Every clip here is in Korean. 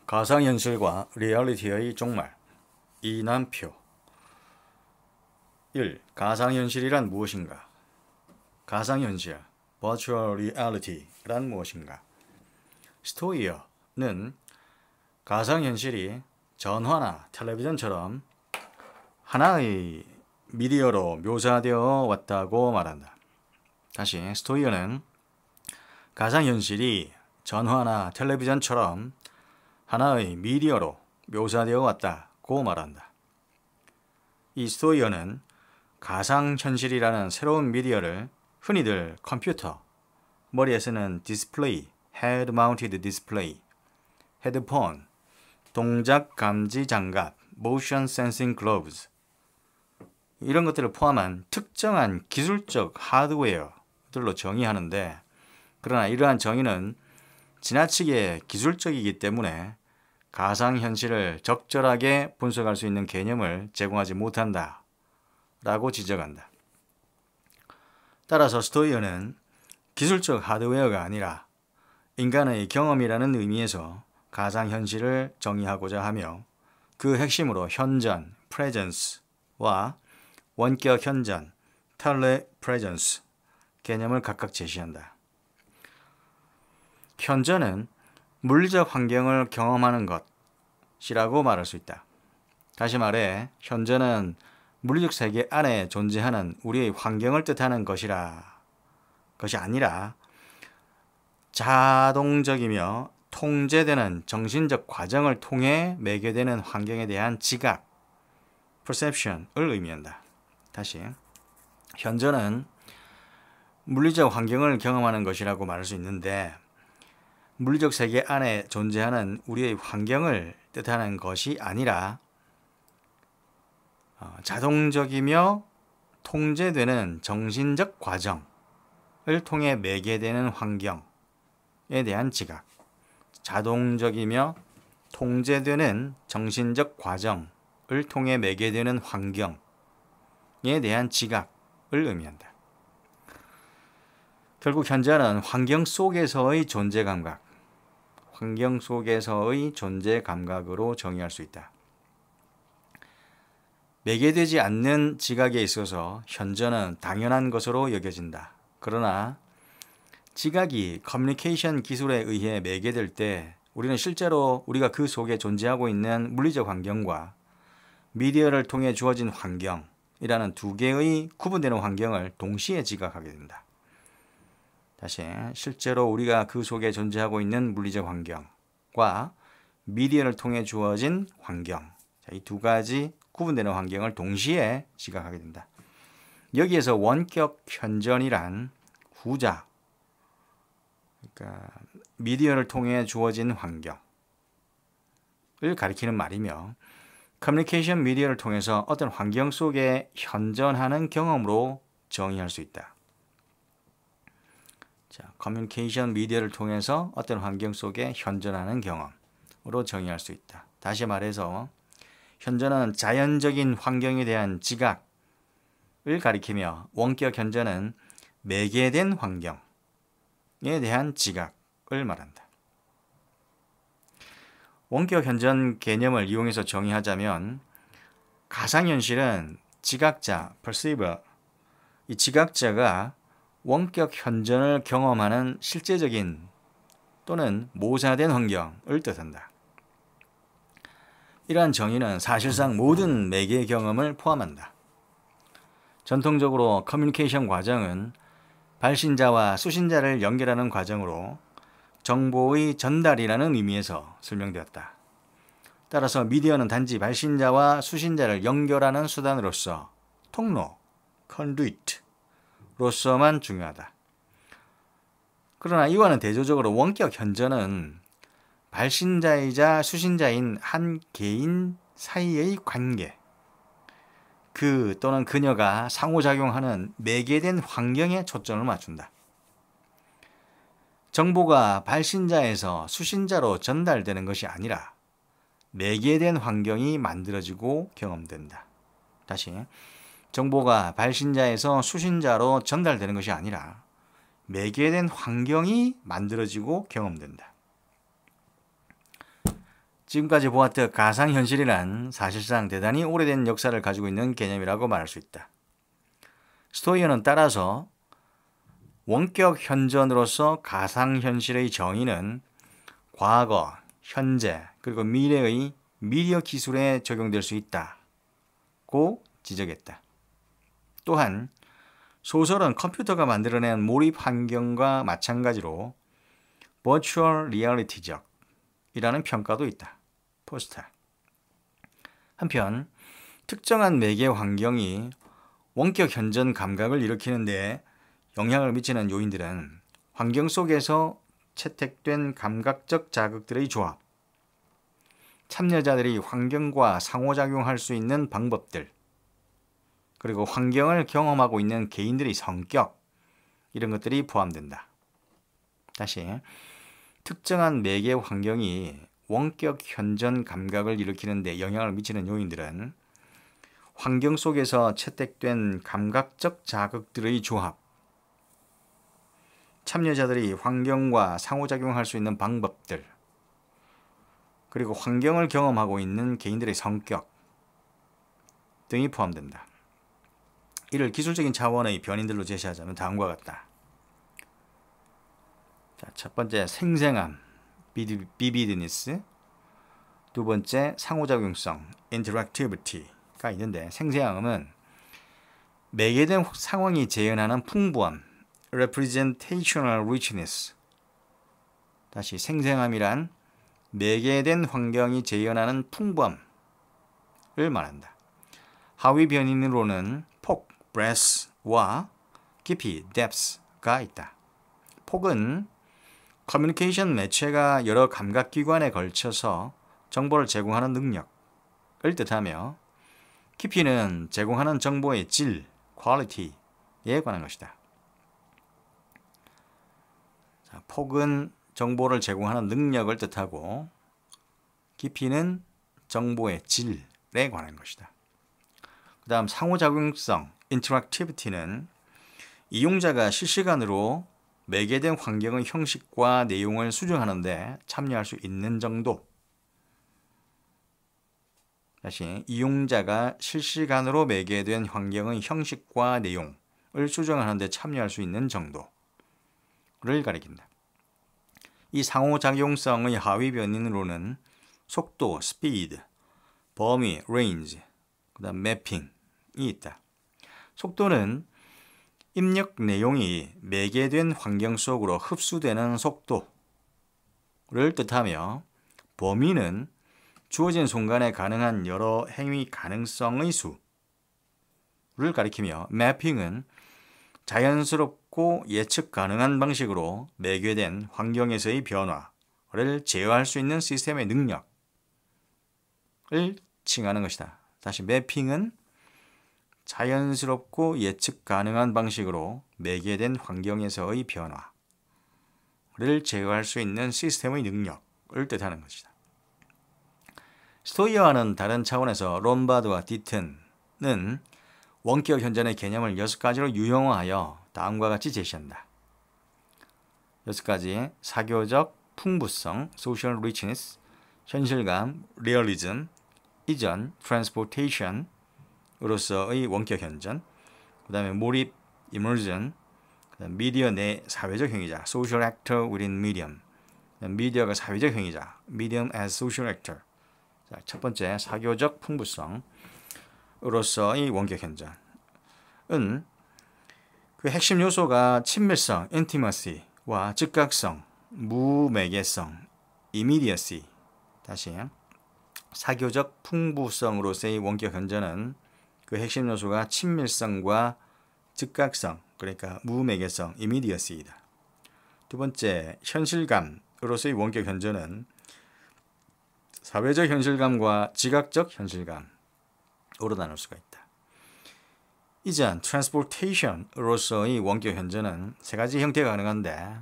가상현실과 리얼리티의 종말. 이남표. 1. 가상현실이란 무엇인가? 가상현실, Virtual Reality란 무엇인가? 스토이어는 가상현실이 전화나 텔레비전처럼 하나의 미디어로 묘사되어 왔다고 말한다. 다시, 스토이어는 가상현실이 전화나 텔레비전처럼 하나의 미디어로 묘사되어 왔다고 말한다. 이 스토이어는 가상현실이라는 새로운 미디어를 흔히들 컴퓨터, 머리에 쓰는 디스플레이, 헤드 마운티드 디스플레이, 헤드폰, 동작 감지 장갑, 모션 센싱 글로브즈, 이런 것들을 포함한 특정한 기술적 하드웨어들로 정의하는데, 그러나 이러한 정의는 지나치게 기술적이기 때문에 가상현실을 적절하게 분석할 수 있는 개념을 제공하지 못한다 라고 지적한다. 따라서 스토이어는 기술적 하드웨어가 아니라 인간의 경험이라는 의미에서 가상현실을 정의하고자 하며, 그 핵심으로 현전, presence와 원격 현전, telepresence 개념을 각각 제시한다. 현전은 물리적 환경을 경험하는 것이라고 말할 수 있다. 다시 말해, 현전은 물리적 세계 안에 존재하는 우리의 환경을 뜻하는 것이 아니라 자동적이며 통제되는 정신적 과정을 통해 매개되는 환경에 대한 지각, perception을 의미한다. 다시, 현전은 물리적 환경을 경험하는 것이라고 말할 수 있는데, 물리적 세계 안에 존재하는 우리의 환경을 뜻하는 것이 아니라 자동적이며 통제되는 정신적 과정을 통해 매개되는 환경에 대한 지각, 자동적이며 통제되는 정신적 과정을 통해 매개되는 환경에 대한 지각을 의미한다. 결국 현전은 환경 속에서의 존재 감각, 환경 속에서의 존재 감각으로 정의할 수 있다. 매개되지 않는 지각에 있어서 현전은 당연한 것으로 여겨진다. 그러나 지각이 커뮤니케이션 기술에 의해 매개될 때 우리는 실제로 우리가 그 속에 존재하고 있는 물리적 환경과 미디어를 통해 주어진 환경이라는 두 개의 구분되는 환경을 동시에 지각하게 된다. 다시, 실제로 우리가 그 속에 존재하고 있는 물리적 환경과 미디어를 통해 주어진 환경, 이 두 가지 구분되는 환경을 동시에 지각하게 된다. 여기에서 원격 현전이란 후자, 그러니까 미디어를 통해 주어진 환경을 가리키는 말이며, 커뮤니케이션 미디어를 통해서 어떤 환경 속에 현전하는 경험으로 정의할 수 있다. 자, 커뮤니케이션 미디어를 통해서 어떤 환경 속에 현전하는 경험으로 정의할 수 있다. 다시 말해서 현전은 자연적인 환경에 대한 지각을 가리키며, 원격 현전은 매개된 환경에 대한 지각을 말한다. 원격 현전 개념을 이용해서 정의하자면, 가상현실은 지각자, perceiver, 이 지각자가 원격 현전을 경험하는 실제적인 또는 모사된 환경을 뜻한다. 이러한 정의는 사실상 모든 매개 경험을 포함한다. 전통적으로 커뮤니케이션 과정은 발신자와 수신자를 연결하는 과정으로 정보의 전달이라는 의미에서 설명되었다. 따라서 미디어는 단지 발신자와 수신자를 연결하는 수단으로서, 통로, conduit로서만 중요하다. 그러나 이와는 대조적으로 원격 현전은 발신자이자 수신자인 한 개인 사이의 관계, 그 또는 그녀가 상호작용하는 매개된 환경에 초점을 맞춘다. 정보가 발신자에서 수신자로 전달되는 것이 아니라 매개된 환경이 만들어지고 경험된다. 다시, 정보가 발신자에서 수신자로 전달되는 것이 아니라 매개된 환경이 만들어지고 경험된다. 지금까지 보았던 가상현실이란 사실상 대단히 오래된 역사를 가지고 있는 개념이라고 말할 수 있다. 스토이어는 따라서 원격 현전으로서 가상현실의 정의는 과거, 현재, 그리고 미래의 미디어 기술에 적용될 수 있다고 지적했다. 또한 소설은 컴퓨터가 만들어낸 몰입 환경과 마찬가지로 버추얼 리얼리티적이라는 평가도 있다. 포스터. 한편 특정한 매개 환경이 원격 현전 감각을 일으키는 데 영향을 미치는 요인들은 환경 속에서 채택된 감각적 자극들의 조합, 참여자들이 환경과 상호작용할 수 있는 방법들, 그리고 환경을 경험하고 있는 개인들의 성격, 이런 것들이 포함된다. 다시, 특정한 매개 환경이 원격 현전 감각을 일으키는 데 영향을 미치는 요인들은 환경 속에서 채택된 감각적 자극들의 조합, 참여자들이 환경과 상호작용할 수 있는 방법들, 그리고 환경을 경험하고 있는 개인들의 성격 등이 포함된다. 이를 기술적인 차원의 변인들로 제시하자면 다음과 같다. 자, 첫 번째 생생함, 비비드니스. 두 번째 상호작용성, interactivity가 있는데 생생함은 매개된 상황이 재현하는 풍부함, representational richness. 다시 생생함이란 매개된 환경이 재현하는 풍부함을 말한다. 하위 변인으로는 폭, breadth와 깊이, depth가 있다. 폭은 커뮤니케이션 매체가 여러 감각기관에 걸쳐서 정보를 제공하는 능력을 뜻하며 깊이는 제공하는 정보의 질, quality에 관한 것이다. 자, 폭은 정보를 제공하는 능력을 뜻하고 깊이는 정보의 질에 관한 것이다. 그 다음 상호작용성, interactivity는 이용자가 실시간으로 매개된 환경의 형식과 내용을 수정하는 데 참여할 수 있는 정도. 다시, 이용자가 실시간으로 매개된 환경의 형식과 내용을 수정하는 데 참여할 수 있는 정도를 가리킨다. 이 상호작용성의 하위 변인으로는 속도, speed, 범위, range, 그 다음 매핑이 있다. 속도는 입력 내용이 매개된 환경 속으로 흡수되는 속도를 뜻하며 범위는 주어진 순간에 가능한 여러 행위 가능성의 수를 가리키며 매핑은 자연스럽고 예측 가능한 방식으로 매개된 환경에서의 변화를 제어할 수 있는 시스템의 능력을 칭하는 것이다. 다시 매핑은 자연스럽고 예측 가능한 방식으로 매개된 환경에서의 변화를 제어할 수 있는 시스템의 능력을 뜻하는 것이다. 스토이어와는 다른 차원에서 롬바드와 디튼은 원격 현전의 개념을 6가지로 유형화하여 다음과 같이 제시한다. 6가지: 사교적 풍부성, social richness, 현실감, realism, 이전, transportation으로서의 원격 현전, 그 다음에 몰입, immersion, 그다음 미디어 내 사회적 행위자, social actor within medium, 미디어가 사회적 행위자, medium as social actor. 자, 첫 번째 사교적 풍부성으로서의 원격 현전은 그 핵심 요소가 친밀성, intimacy와 즉각성, 무매개성, immediacy. 다시 사교적 풍부성으로서의 원격 현전은 그 핵심 요소가 친밀성과 즉각성, 그러니까 무매개성, immediacy이다. 두 번째 현실감으로서의 원격 현전은 사회적 현실감과 지각적 현실감으로 나눌 수가 있다. 이전 transportation으로서의 원격 현전은 세 가지 형태가 가능한데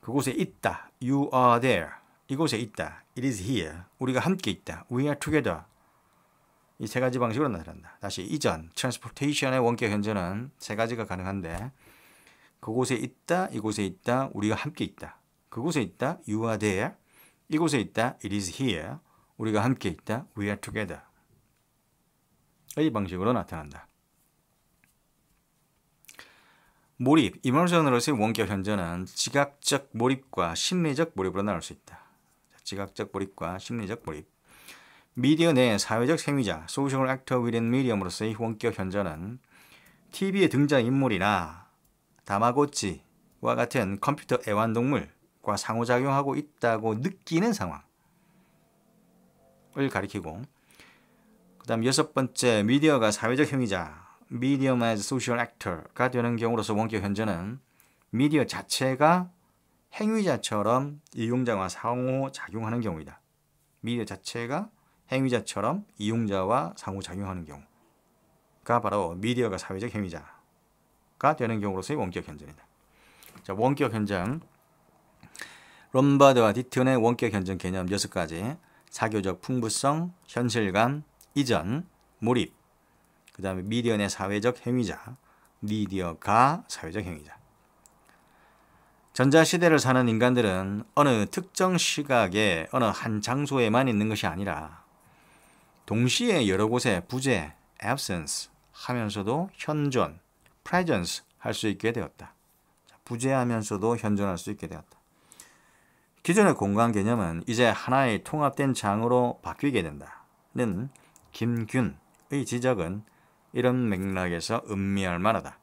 그곳에 있다, you are there, 이곳에 있다, it is here, 우리가 함께 있다, we are together. 이 세 가지 방식으로 나타난다. 다시 이전 transportation의 원격 현전은 세 가지가 가능한데 그곳에 있다, 이곳에 있다, 우리가 함께 있다. 그곳에 있다, you are there, 이곳에 있다, it is here, 우리가 함께 있다. We are together. 이 방식으로 나타난다. 몰입, immersion으로서의 원격 현저는 지각적 몰입과 심리적 몰입으로 나눌 수 있다. 지각적 몰입과 심리적 몰입. 미디어 내 사회적 행위자, social actor within medium으로서의 원격 현저는 TV의 등장인물이나 다마고치와 같은 컴퓨터 애완동물과 상호작용하고 있다고 느끼는 상황을 가리키고, 그 다음 6번째, 미디어가 사회적 행위자, medium as social actor가 되는 경우로서 원격 현저는 미디어 자체가 행위자처럼 이용자와 상호작용하는 경우이다. 미디어 자체가 행위자처럼 이용자와 상호작용하는 경우가 바로 미디어가 사회적 행위자가 되는 경우로서의 원격 현저이다. 자, 원격 현저. 롬바드와 디튼의 원격 현저 개념 6가지. 사교적 풍부성, 현실감, 이전, 몰입, 그 다음에 미디어 내 사회적 행위자, 미디어가 사회적 행위자. 전자시대를 사는 인간들은 어느 특정 시각에 어느 한 장소에만 있는 것이 아니라 동시에 여러 곳에 부재, absence 하면서도 현존, presence 할 수 있게 되었다. 부재하면서도 현존할 수 있게 되었다. 기존의 공간 개념은 이제 하나의 통합된 장으로 바뀌게 된다는 김균의 지적은 이런 맥락에서 음미할 만하다.